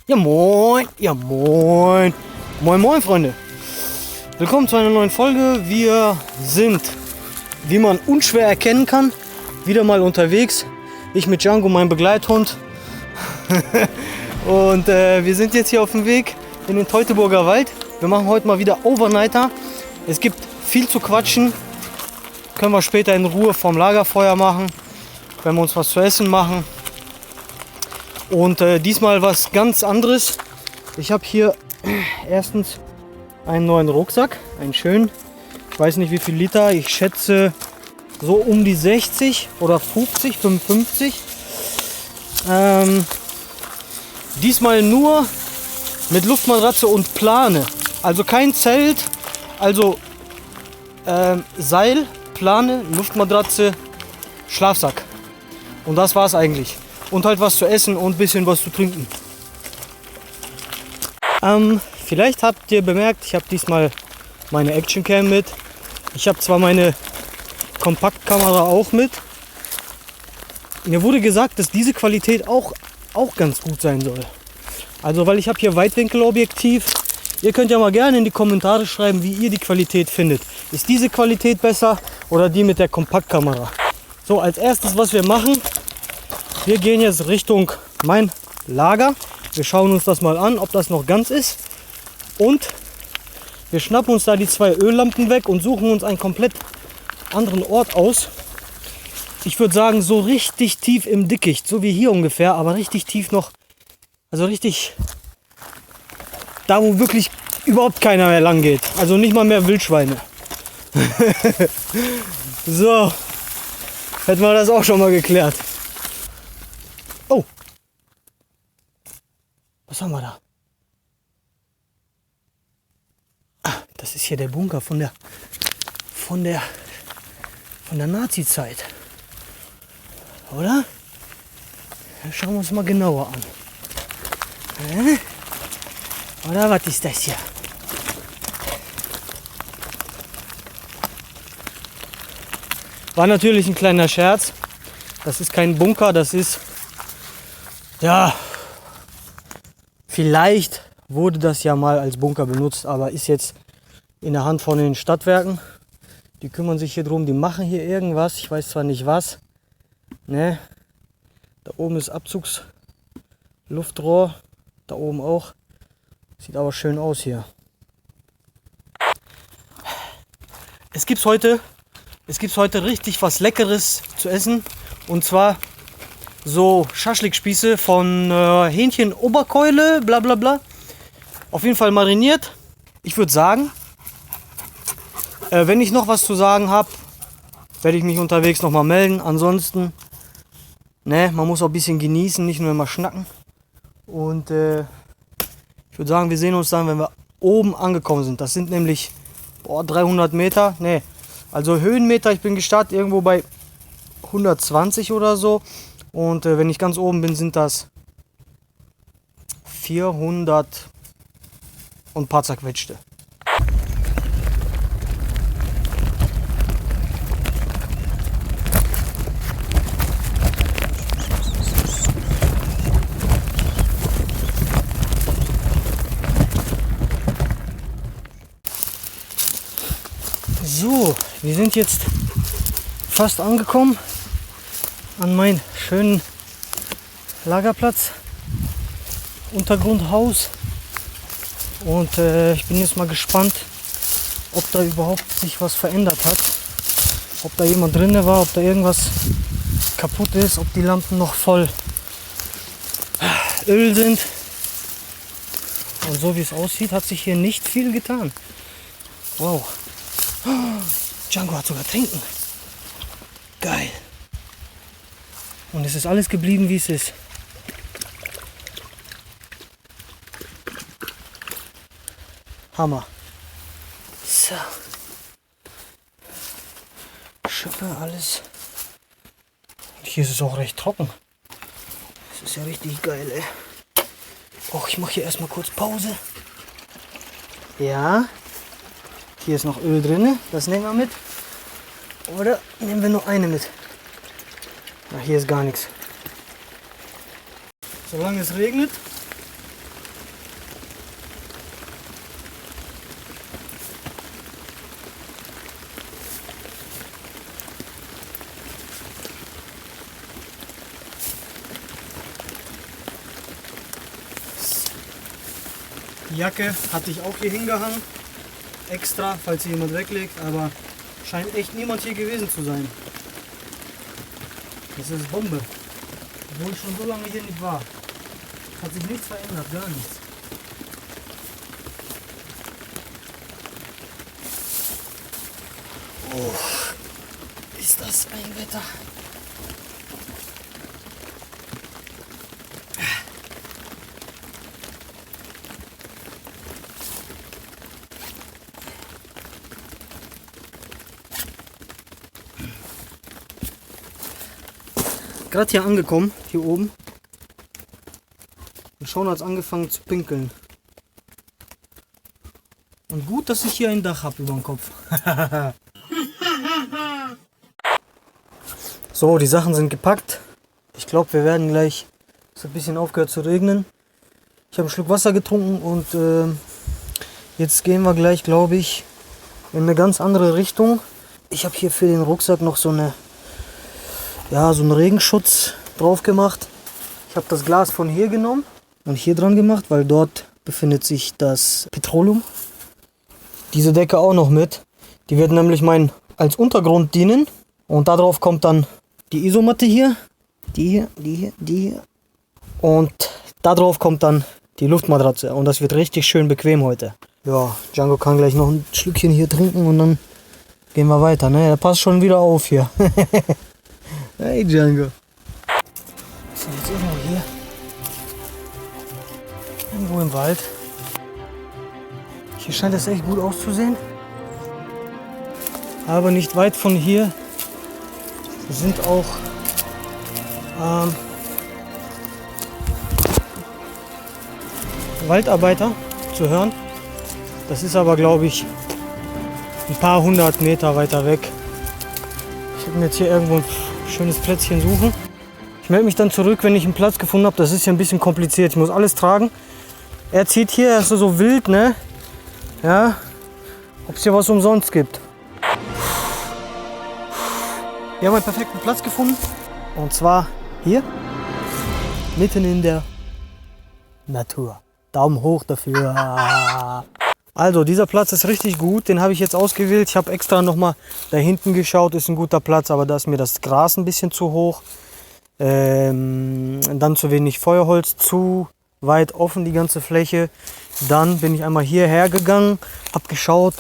Ja moin, ja moin. Moin moin Freunde. Willkommen zu einer neuen Folge. Wir sind, wie man unschwer erkennen kann, wieder mal unterwegs. Ich mit Django, mein Begleithund. Und wir sind jetzt hier auf dem Weg in den Teutoburger Wald. Wir machen heute mal wieder Overnighter. Es gibt viel zu quatschen. Können wir später in Ruhe vorm Lagerfeuer machen, wenn wir uns was zu essen machen. Und diesmal was ganz anderes. Ich habe hier erstens einen neuen Rucksack, einen schönen. Ich weiß nicht wie viel Liter, ich schätze so um die 60 oder 50, 55. Diesmal nur mit Luftmatratze und Plane. Also kein Zelt, also Seil, Plane, Luftmatratze, Schlafsack. Und das war's eigentlich. Und halt was zu essen und ein bisschen was zu trinken. Vielleicht habt ihr bemerkt, ich habe diesmal meine Actioncam mit. Ich habe zwar meine Kompaktkamera auch mit. Mir wurde gesagt, dass diese Qualität auch ganz gut sein soll. Also weil ich habe hier Weitwinkelobjektiv. Ihr könnt ja mal gerne in die Kommentare schreiben, wie ihr die Qualität findet. Ist diese Qualität besser oder die mit der Kompaktkamera? So, als erstes, was wir machen, wir gehen jetzt Richtung mein Lager. Wir schauen uns das mal an, ob das noch ganz ist. Und wir schnappen uns da die 2 Öllampen weg und suchen uns einen komplett anderen Ort aus. Ich würde sagen, so richtig tief im Dickicht, so wie hier ungefähr, aber richtig tief noch. Also richtig da, wo wirklich überhaupt keiner mehr lang geht. Also nicht mal mehr Wildschweine. So, hätten wir das auch schon mal geklärt. Oh, was haben wir da? Ah, das ist hier der Bunker von der Nazi-Zeit. Oder? Ja, schauen wir uns mal genauer an. Oder was ist das hier? War natürlich ein kleiner Scherz. Das ist kein Bunker, das ist... Ja, vielleicht wurde das ja mal als Bunker benutzt, aber ist jetzt in der Hand von den Stadtwerken. Die kümmern sich hier drum, die machen hier irgendwas. Ich weiß zwar nicht was. Ne? Da oben ist Abzugsluftrohr, da oben auch. Sieht aber schön aus hier. Es gibt heute richtig was Leckeres zu essen. Und zwar so Schaschlikspieße von Hähnchen Oberkeule, bla bla bla. Auf jeden Fall mariniert. Ich würde sagen, wenn ich noch was zu sagen habe, werde ich mich unterwegs nochmal melden. Ansonsten, ne, man muss auch ein bisschen genießen, nicht nur immer schnacken. Und ich würde sagen, wir sehen uns dann, wenn wir oben angekommen sind. Das sind nämlich 300 Meter. Ne, also Höhenmeter, ich bin gestartet irgendwo bei 120 oder so. Und wenn ich ganz oben bin, sind das 400 und ein paar zerquetschte. So, wir sind jetzt fast angekommen an meinen schönen Lagerplatz, Untergrundhaus. Und ich bin jetzt mal gespannt, ob da überhaupt sich was verändert hat. Ob da jemand drin war, ob da irgendwas kaputt ist, ob die Lampen noch voll Öl sind. Und so wie es aussieht, hat sich hier nicht viel getan. Wow. Django hat sogar trinken. Geil. Und es ist alles geblieben, wie es ist. Hammer. So. Schippe, alles. Und hier ist es auch recht trocken. Das ist ja richtig geil, ey. Oh, ich mache hier erstmal kurz Pause. Ja. Hier ist noch Öl drin, das nehmen wir mit. Oder nehmen wir nur eine mit? Na, hier ist gar nichts. solange es regnet. Die Jacke hatte ich auch hier hingehangen, extra, falls hier jemand weglegt, aber scheint echt niemand hier gewesen zu sein. Das ist Bombe, obwohl ich schon so lange hier nicht war. Hat sich nichts verändert, gar nichts. Oh, ist das ein Wetter. Gerade hier angekommen, hier oben. Und schon hat es angefangen zu pinkeln. Und gut, dass ich hier ein Dach habe über dem Kopf. So, die Sachen sind gepackt. Ich glaube, wir werden gleich... Es hat ein bisschen aufgehört zu regnen. Ich habe einen Schluck Wasser getrunken und jetzt gehen wir gleich, glaube ich, in eine ganz andere Richtung. Ich habe hier für den Rucksack noch so einen Regenschutz drauf gemacht. Ich habe das Glas von hier genommen und hier dran gemacht, weil dort befindet sich das Petroleum. Diese Decke auch noch mit. Die wird nämlich als Untergrund dienen. Und darauf kommt dann die Isomatte hier. Die hier. Und darauf kommt dann die Luftmatratze. Und das wird richtig schön bequem heute. Ja, Django kann gleich noch ein Schlückchen hier trinken und dann gehen wir weiter. Ne? Er passt schon wieder auf hier. Hey Django. Wir sind jetzt irgendwo hier. Irgendwo im Wald. Hier scheint es echt gut auszusehen. Aber nicht weit von hier sind auch Waldarbeiter zu hören. Das ist aber, glaube ich, ein paar hundert Meter weiter weg. Ich werde mir jetzt hier irgendwo ein schönes Plätzchen suchen. Ich melde mich dann zurück, wenn ich einen Platz gefunden habe. Das ist ja ein bisschen kompliziert. Ich muss alles tragen. Er zieht hier, er ist so wild, ne? Ja, ob es hier was umsonst gibt. Wir haben einen perfekten Platz gefunden. Und zwar hier, mitten in der Natur. Daumen hoch dafür. Also, dieser Platz ist richtig gut. Den habe ich jetzt ausgewählt. Ich habe extra nochmal da hinten geschaut. Ist ein guter Platz, aber da ist mir das Gras ein bisschen zu hoch. Dann zu wenig Feuerholz, zu weit offen die ganze Fläche. Dann bin ich einmal hierher gegangen, habe geschaut.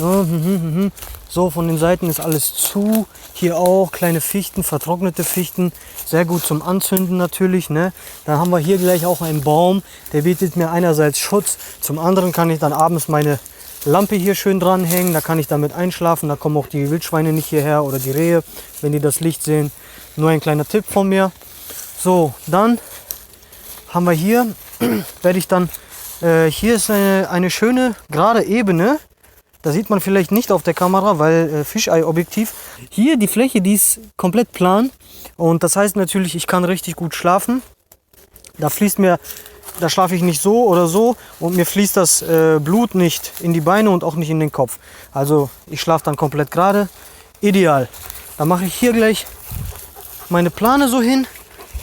So, von den Seiten ist alles zu. Hier auch kleine Fichten, vertrocknete Fichten. Sehr gut zum Anzünden natürlich. Ne? Dann haben wir hier gleich auch einen Baum. Der bietet mir einerseits Schutz. Zum anderen kann ich dann abends meine Lampe hier schön dranhängen. Da kann ich damit einschlafen. Da kommen auch die Wildschweine nicht hierher oder die Rehe, wenn die das Licht sehen. Nur ein kleiner Tipp von mir. So, dann haben wir hier, werde ich dann, hier ist eine schöne gerade Ebene. Da sieht man vielleicht nicht auf der Kamera, weil Fisheye-Objektiv. Hier die Fläche, die ist komplett plan. Und das heißt natürlich, ich kann richtig gut schlafen. Da schlafe ich nicht so oder so. Und mir fließt das Blut nicht in die Beine und auch nicht in den Kopf. Also ich schlafe dann komplett gerade. Ideal. Dann mache ich hier gleich meine Plane so hin.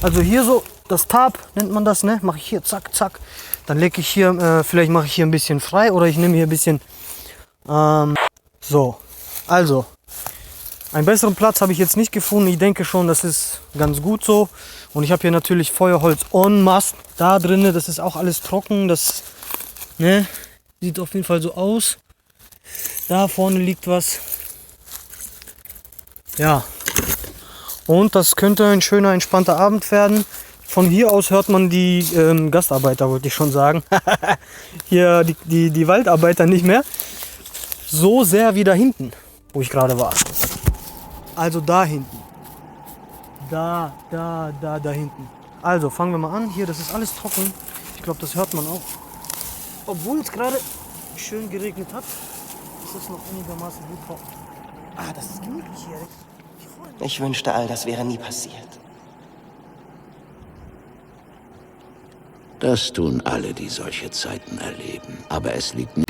Also hier so, das Tarp nennt man das, ne? Mache ich hier, zack, zack. Dann lege ich hier, vielleicht mache ich hier ein bisschen frei oder ich nehme hier ein bisschen... so, also, einen besseren Platz habe ich jetzt nicht gefunden. Ich denke schon, das ist ganz gut so. Und ich habe hier natürlich Feuerholz en masse da drin. Das ist auch alles trocken. Das sieht auf jeden Fall so aus. Da vorne liegt was. Ja. Und das könnte ein schöner, entspannter Abend werden. Von hier aus hört man die Gastarbeiter, wollte ich schon sagen. Hier die Waldarbeiter nicht mehr. So sehr wie da hinten, wo ich gerade war. Also da hinten. Da hinten. Also fangen wir mal an. Hier, das ist alles trocken. Ich glaube, das hört man auch. Obwohl es gerade schön geregnet hat, ist es noch einigermaßen gut trocken. Ah, das ist gemütlich hier. Ich wünschte, all das wäre nie passiert. Das tun alle, die solche Zeiten erleben. Aber es liegt nicht.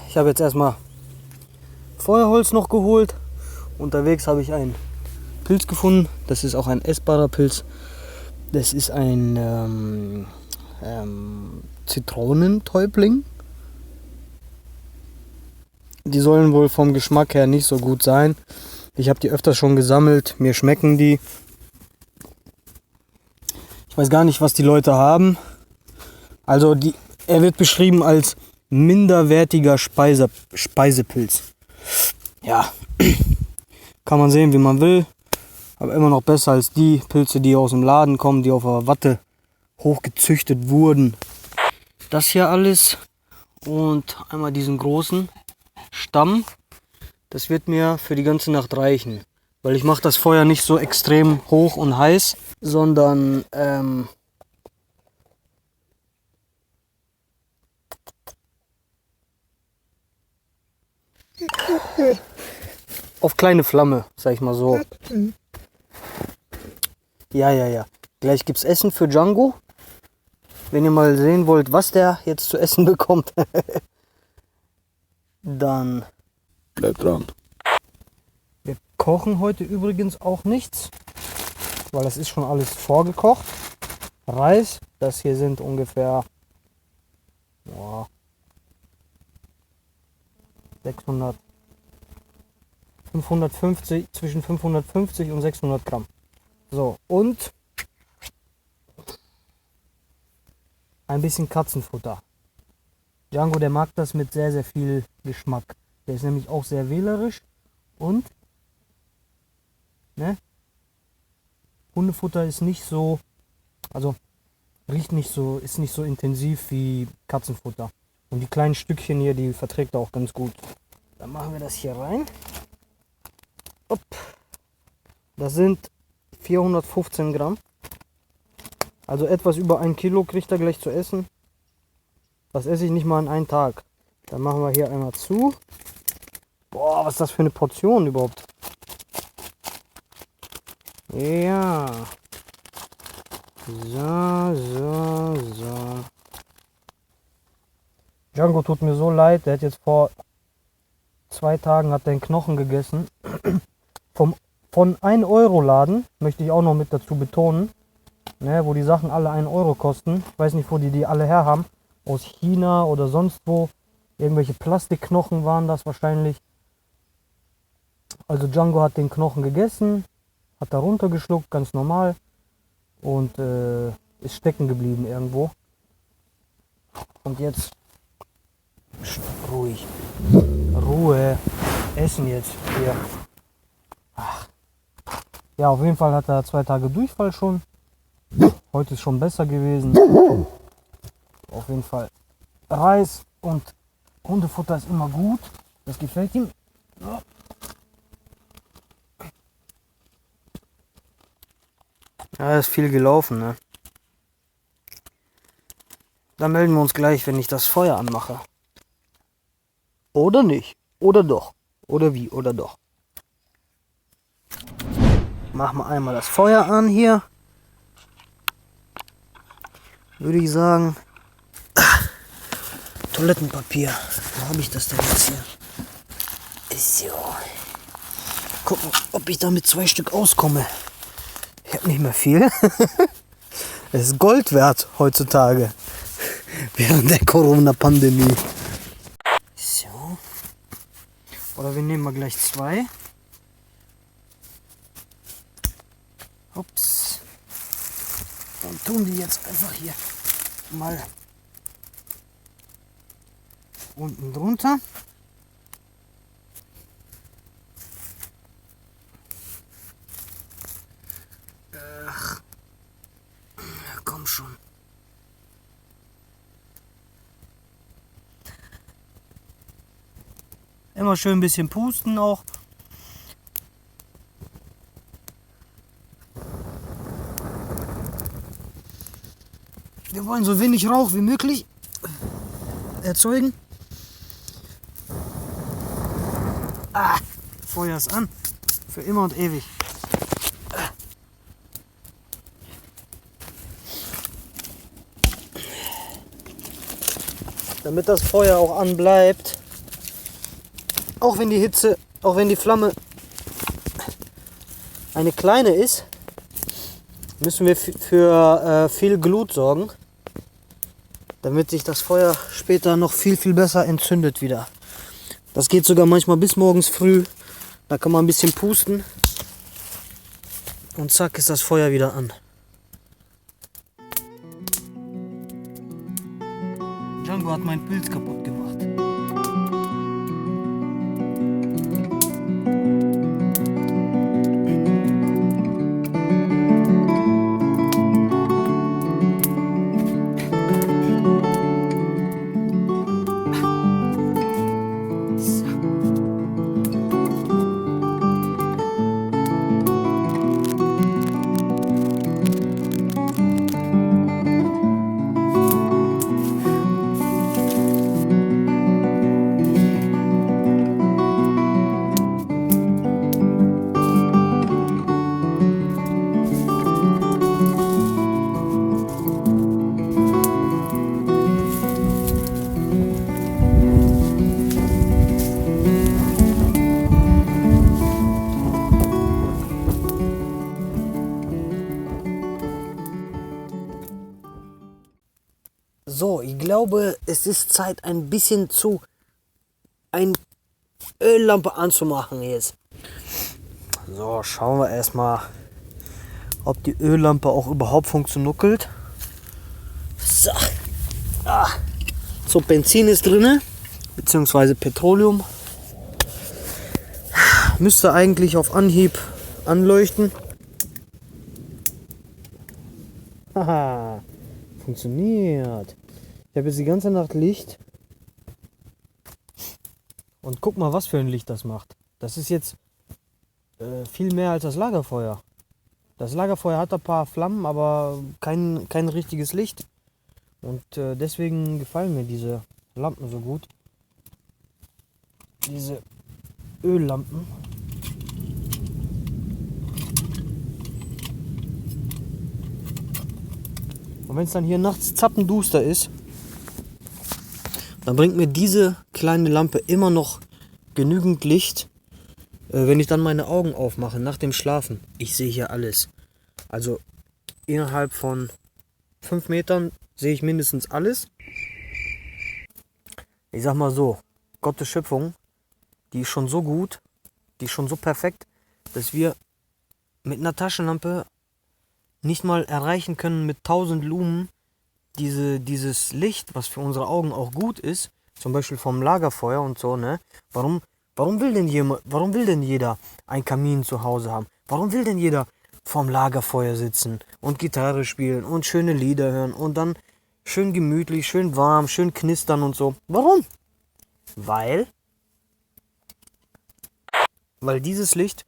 Ich habe jetzt erstmal Feuerholz noch geholt. Unterwegs habe ich einen Pilz gefunden. Das ist auch ein essbarer Pilz. Das ist ein Zitronentäubling. Die sollen wohl vom Geschmack her nicht so gut sein. Ich habe die öfters schon gesammelt. Mir schmecken die. Ich weiß gar nicht, was die Leute haben. Also er wird beschrieben als minderwertiger Speisepilz. Ja, kann man sehen, wie man will. Aber immer noch besser als die Pilze, die aus dem Laden kommen, die auf der Watte hochgezüchtet wurden. Das hier alles und einmal diesen großen Stamm. Das wird mir für die ganze Nacht reichen. Weil ich mache das Feuer nicht so extrem hoch und heiß, sondern auf kleine Flamme, sag ich mal so. Ja. Gleich gibt's Essen für Django. Wenn ihr mal sehen wollt, was der jetzt zu essen bekommt, dann Bleibt dran. Wir kochen heute übrigens auch nichts, weil das ist schon alles vorgekocht. Reis, das hier sind ungefähr 550, zwischen 550 und 600 Gramm. So, und ein bisschen Katzenfutter. Django, der mag das mit sehr, sehr viel Geschmack. Der ist nämlich auch sehr wählerisch und Hundefutter ist nicht so, also riecht nicht so, ist nicht so intensiv wie Katzenfutter. Und die kleinen Stückchen hier, die verträgt er auch ganz gut. Dann machen wir das hier rein. Upp. Das sind 415 Gramm. Also etwas über 1 Kilo kriegt er gleich zu essen. Das esse ich nicht mal an einem Tag. Dann machen wir hier einmal zu. Boah, was ist das für eine Portion überhaupt? Ja. So. Django tut mir so leid, der hat jetzt vor 2 Tagen hat den Knochen gegessen. Von 1-Euro-Laden, möchte ich auch noch mit dazu betonen, ne, wo die Sachen alle 1 Euro kosten. Ich weiß nicht, wo die alle her haben. Aus China oder sonst wo. Irgendwelche Plastikknochen waren das wahrscheinlich. Also Django hat den Knochen gegessen, hat da runtergeschluckt, ganz normal. Und ist stecken geblieben irgendwo. Und jetzt ruhig. Ruhe. Essen jetzt hier. Ach. Ja, auf jeden Fall hat er 2 Tage Durchfall schon. Heute ist schon besser gewesen. Auf jeden Fall Reis und Hundefutter ist immer gut. Das gefällt ihm. Ja. Ja, ist viel gelaufen, ne? Dann melden wir uns gleich, wenn ich das Feuer anmache. Oder nicht. Oder doch. Oder wie. Oder doch. Machen wir einmal das Feuer an hier. Würde ich sagen. Toilettenpapier. Wo habe ich das denn jetzt hier? So. Gucken, ob ich da mit 2 Stück auskomme. Ich habe nicht mehr viel. Es ist Gold wert heutzutage. Während der Corona-Pandemie. So. Oder wir nehmen mal gleich 2. Ups. Und tun die jetzt einfach hier mal unten drunter. Immer schön ein bisschen pusten auch. Wir wollen so wenig Rauch wie möglich erzeugen. Feuer ist an. Für immer und ewig. Damit das Feuer auch anbleibt, auch wenn die Hitze, auch wenn die Flamme eine kleine ist, müssen wir für viel Glut sorgen, damit sich das Feuer später noch viel besser entzündet wieder. Das geht sogar manchmal bis morgens früh, da kann man ein bisschen pusten und zack ist das Feuer wieder an. Django hat meinen Pilz kaputt gemacht. So, ich glaube, es ist Zeit, ein bisschen eine Öllampe anzumachen jetzt. So, schauen wir erstmal, ob die Öllampe auch überhaupt funktioniert. So, so Benzin ist drin, beziehungsweise Petroleum. Müsste eigentlich auf Anhieb anleuchten. Haha, funktioniert. Ich habe jetzt die ganze Nacht Licht. Und guck mal, was für ein Licht das macht. Das ist jetzt viel mehr als das Lagerfeuer. Das Lagerfeuer hat ein paar Flammen, aber kein richtiges Licht. Und deswegen gefallen mir diese Lampen so gut. Diese Öllampen. Und wenn es dann hier nachts zappenduster ist, dann bringt mir diese kleine Lampe immer noch genügend Licht, wenn ich dann meine Augen aufmache nach dem Schlafen. Ich sehe hier alles. Also innerhalb von 5 Metern sehe ich mindestens alles. Ich sag mal so, Gottes Schöpfung, die ist schon so gut, die ist schon so perfekt, dass wir mit einer Taschenlampe nicht mal erreichen können mit 1000 Lumen dieses Licht, was für unsere Augen auch gut ist, zum Beispiel vom Lagerfeuer und so, ne? Warum will denn jeder ein Kamin zu Hause haben? Warum will denn jeder vorm Lagerfeuer sitzen und Gitarre spielen und schöne Lieder hören und dann schön gemütlich, schön warm, schön knistern und so? Warum? Weil dieses Licht,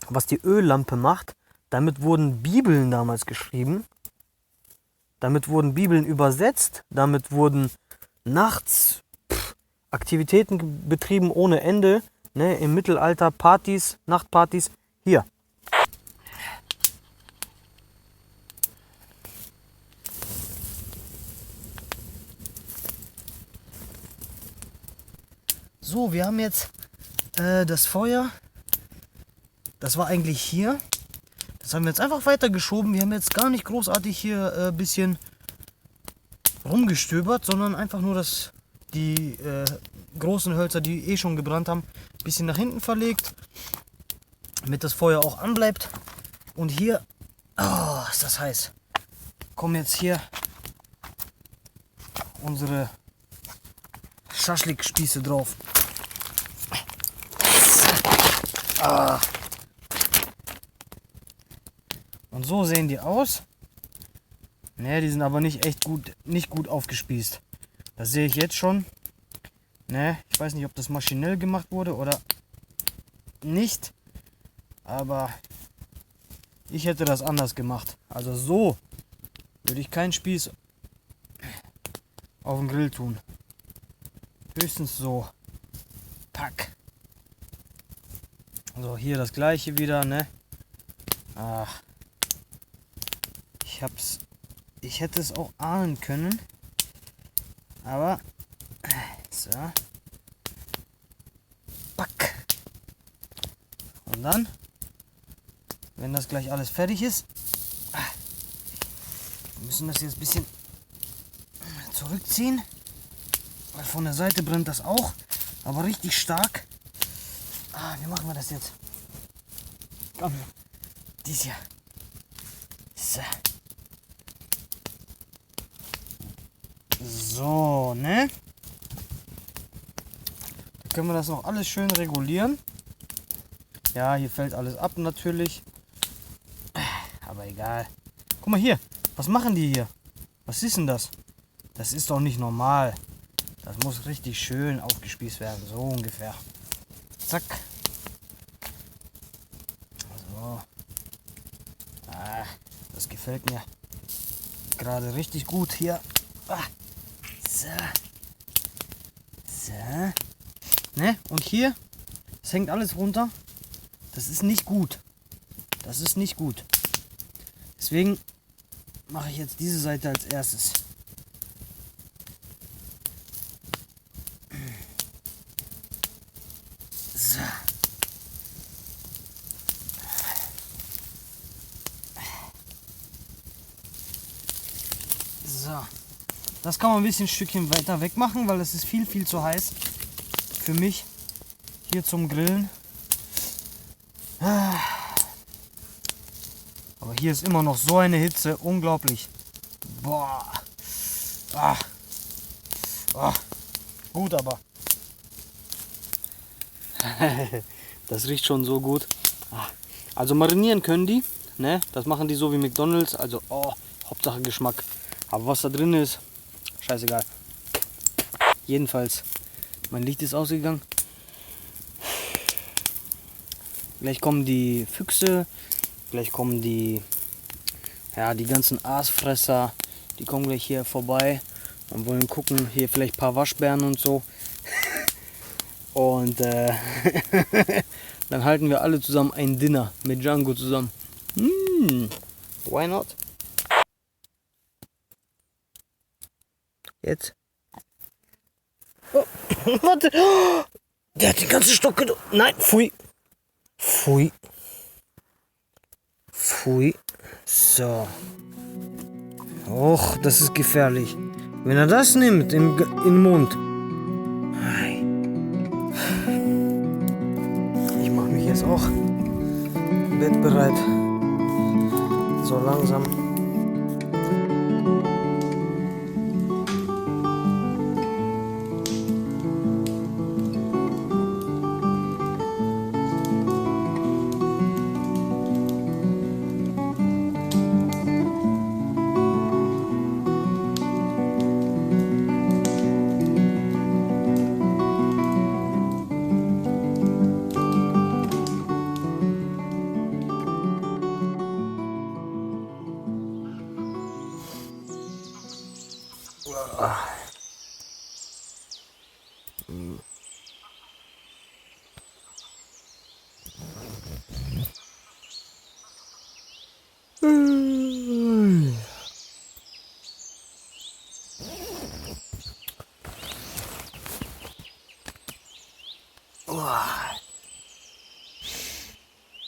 was die Öllampe macht, damit wurden Bibeln damals geschrieben, damit wurden Bibeln übersetzt, damit wurden nachts Aktivitäten betrieben ohne Ende, ne? Im Mittelalter Partys, Nachtpartys, hier. So, wir haben jetzt das Feuer, das war eigentlich hier. Das haben wir jetzt einfach weiter geschoben. Wir haben jetzt gar nicht großartig hier ein bisschen rumgestöbert, sondern einfach nur die großen Hölzer, die eh schon gebrannt haben, ein bisschen nach hinten verlegt, damit das Feuer auch anbleibt. Und hier, oh, ist das heiß. Kommen jetzt hier unsere Schaschlik-Spieße drauf. Und so sehen die aus. Ne, die sind aber nicht gut aufgespießt. Das sehe ich jetzt schon. Ne, ich weiß nicht, ob das maschinell gemacht wurde oder nicht. Aber ich hätte das anders gemacht. Also so würde ich keinen Spieß auf den Grill tun. Höchstens so. Pack. So, hier das gleiche wieder, ne? Ach. Ich hätte es auch ahnen können. Aber. So. Pack. Und dann, wenn das gleich alles fertig ist, wir müssen das jetzt ein bisschen zurückziehen. Weil von der Seite brennt das auch. Aber richtig stark. Wie machen wir das jetzt? Komm, dies hier. So. So, ne? Dann können wir das noch alles schön regulieren. Ja, hier fällt alles ab natürlich. Aber egal. Guck mal hier. Was machen die hier? Was ist denn das? Das ist doch nicht normal. Das muss richtig schön aufgespießt werden. So ungefähr. Zack. So. Das gefällt mir gerade richtig gut hier. So. So. Ne? Und hier, es hängt alles runter. Das ist nicht gut. Das ist nicht gut. Deswegen mache ich jetzt diese Seite als erstes. So. So. Das kann man ein bisschen ein Stückchen weiter weg machen, weil es ist viel, viel zu heiß für mich hier zum Grillen. Aber hier ist immer noch so eine Hitze, unglaublich. Boah. Gut, aber. Das riecht schon so gut. Also marinieren können die, ne? Das machen die so wie McDonald's, also Hauptsache Geschmack. Aber was da drin ist, scheißegal. Jedenfalls, mein Licht ist ausgegangen. Gleich kommen die Füchse, gleich kommen die ganzen Aasfresser, die kommen gleich hier vorbei und wollen gucken, hier vielleicht ein paar Waschbären und so. Und dann halten wir alle zusammen ein Dinner mit Django zusammen. Why not? Jetzt. Oh, warte. Oh, der hat den ganzen Stock genommen. Nein, pfui. Pfui. Pfui. So. Och, das ist gefährlich. Wenn er das nimmt im Mund. Ich mache mich jetzt auch bettbereit. So langsam.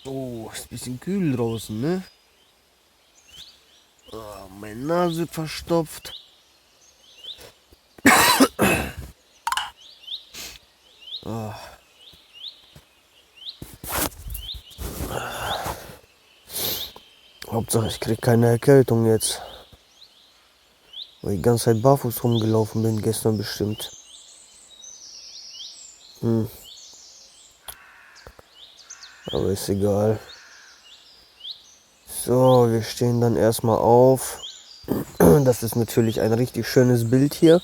Oh, ist ein bisschen kühl draußen, ne? Oh, meine Nase verstopft. Oh. Hauptsache ich krieg keine Erkältung jetzt. Weil ich die ganze Zeit barfuß rumgelaufen bin, gestern bestimmt. Aber ist egal. So, wir stehen dann erstmal auf. Das ist natürlich ein richtig schönes Bild hier.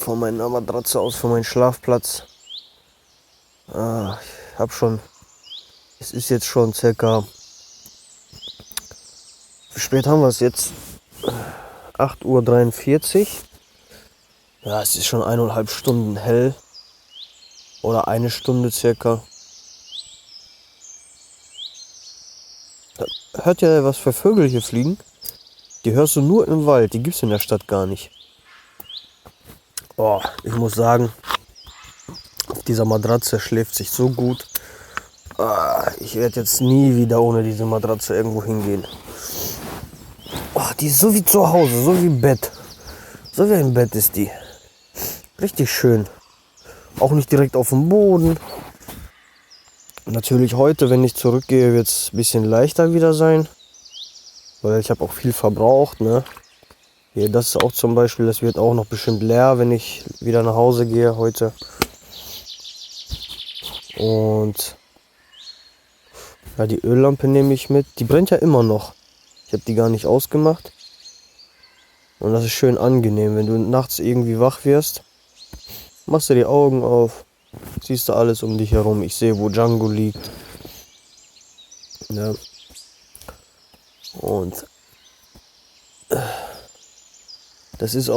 von meiner Matratze aus, von meinem Schlafplatz. Ich habe schon, es ist jetzt schon circa, wie spät haben wir es jetzt? 8:43 Uhr. Ja, es ist schon 1,5 Stunden hell. Oder 1 Stunde circa. Da hört ihr, was für Vögel hier fliegen? Die hörst du nur im Wald, die gibt's in der Stadt gar nicht. Oh, ich muss sagen, auf dieser Matratze schläft sich so gut. Ich werde jetzt nie wieder ohne diese Matratze irgendwo hingehen. Oh, die ist so wie zu Hause, so wie Bett. So wie ein Bett ist die. Richtig schön. Auch nicht direkt auf dem Boden. Natürlich heute, wenn ich zurückgehe, wird es ein bisschen leichter wieder sein. Weil ich habe auch viel verbraucht. Ne? Hier, das ist auch zum Beispiel, das wird auch noch bestimmt leer, wenn ich wieder nach Hause gehe heute. Und ja, die Öllampe nehme ich mit. Die brennt ja immer noch. Ich habe die gar nicht ausgemacht. Und das ist schön angenehm, wenn du nachts irgendwie wach wirst. Machst du die Augen auf, siehst du alles um dich herum. Ich sehe, wo Django liegt. Ja. Und das ist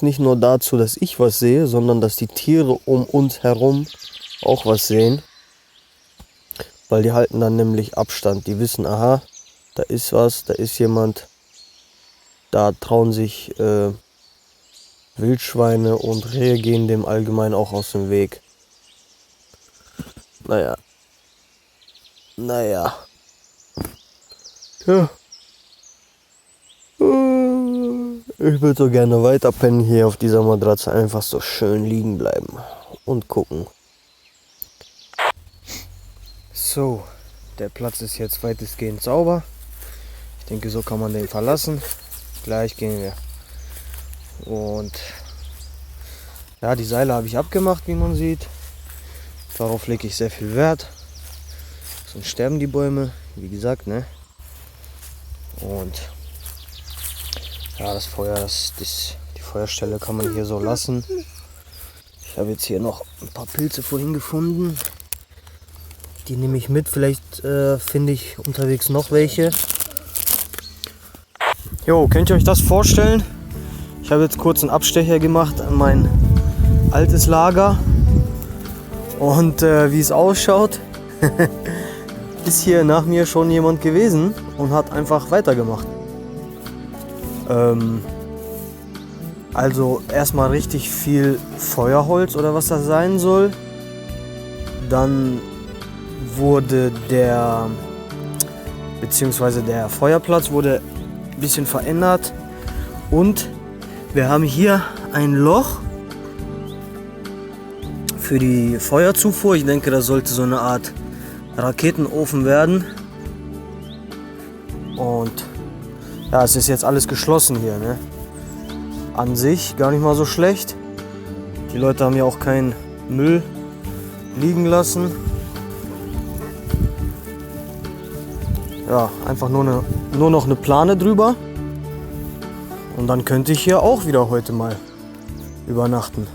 nicht nur dazu, dass ich was sehe, sondern dass die Tiere um uns herum auch was sehen. Weil die halten dann nämlich Abstand. Die wissen, aha, da ist was, da ist jemand. Da trauen sich Wildschweine und Rehe gehen dem allgemein auch aus dem Weg. Naja. Ja. Ich würde so gerne weiter pennen hier auf dieser Matratze. Einfach so schön liegen bleiben und gucken. So, der Platz ist jetzt weitestgehend sauber. Ich denke, so kann man den verlassen. Gleich gehen wir. Und ja, die Seile habe ich abgemacht, wie man sieht. Darauf lege ich sehr viel Wert. Sonst sterben die Bäume, wie gesagt, ne? Und ja, das Feuer, die Feuerstelle kann man hier so lassen. Ich habe jetzt hier noch ein paar Pilze vorhin gefunden. Die nehme ich mit, vielleicht finde ich unterwegs noch welche. Jo, könnt ihr euch das vorstellen? Ich habe jetzt kurz einen Abstecher gemacht an mein altes Lager. Und wie es ausschaut, ist hier nach mir schon jemand gewesen und hat einfach weitergemacht. Also erstmal richtig viel Feuerholz oder was das sein soll. Dann wurde der Feuerplatz wurde ein bisschen verändert und wir haben hier ein Loch für die Feuerzufuhr. Ich denke, das sollte so eine Art Raketenofen werden. Und ja, es ist jetzt alles geschlossen hier, ne? An sich gar nicht mal so schlecht. Die Leute haben ja auch keinen Müll liegen lassen. Ja, einfach nur noch eine Plane drüber. Und dann könnte ich hier auch wieder heute mal übernachten.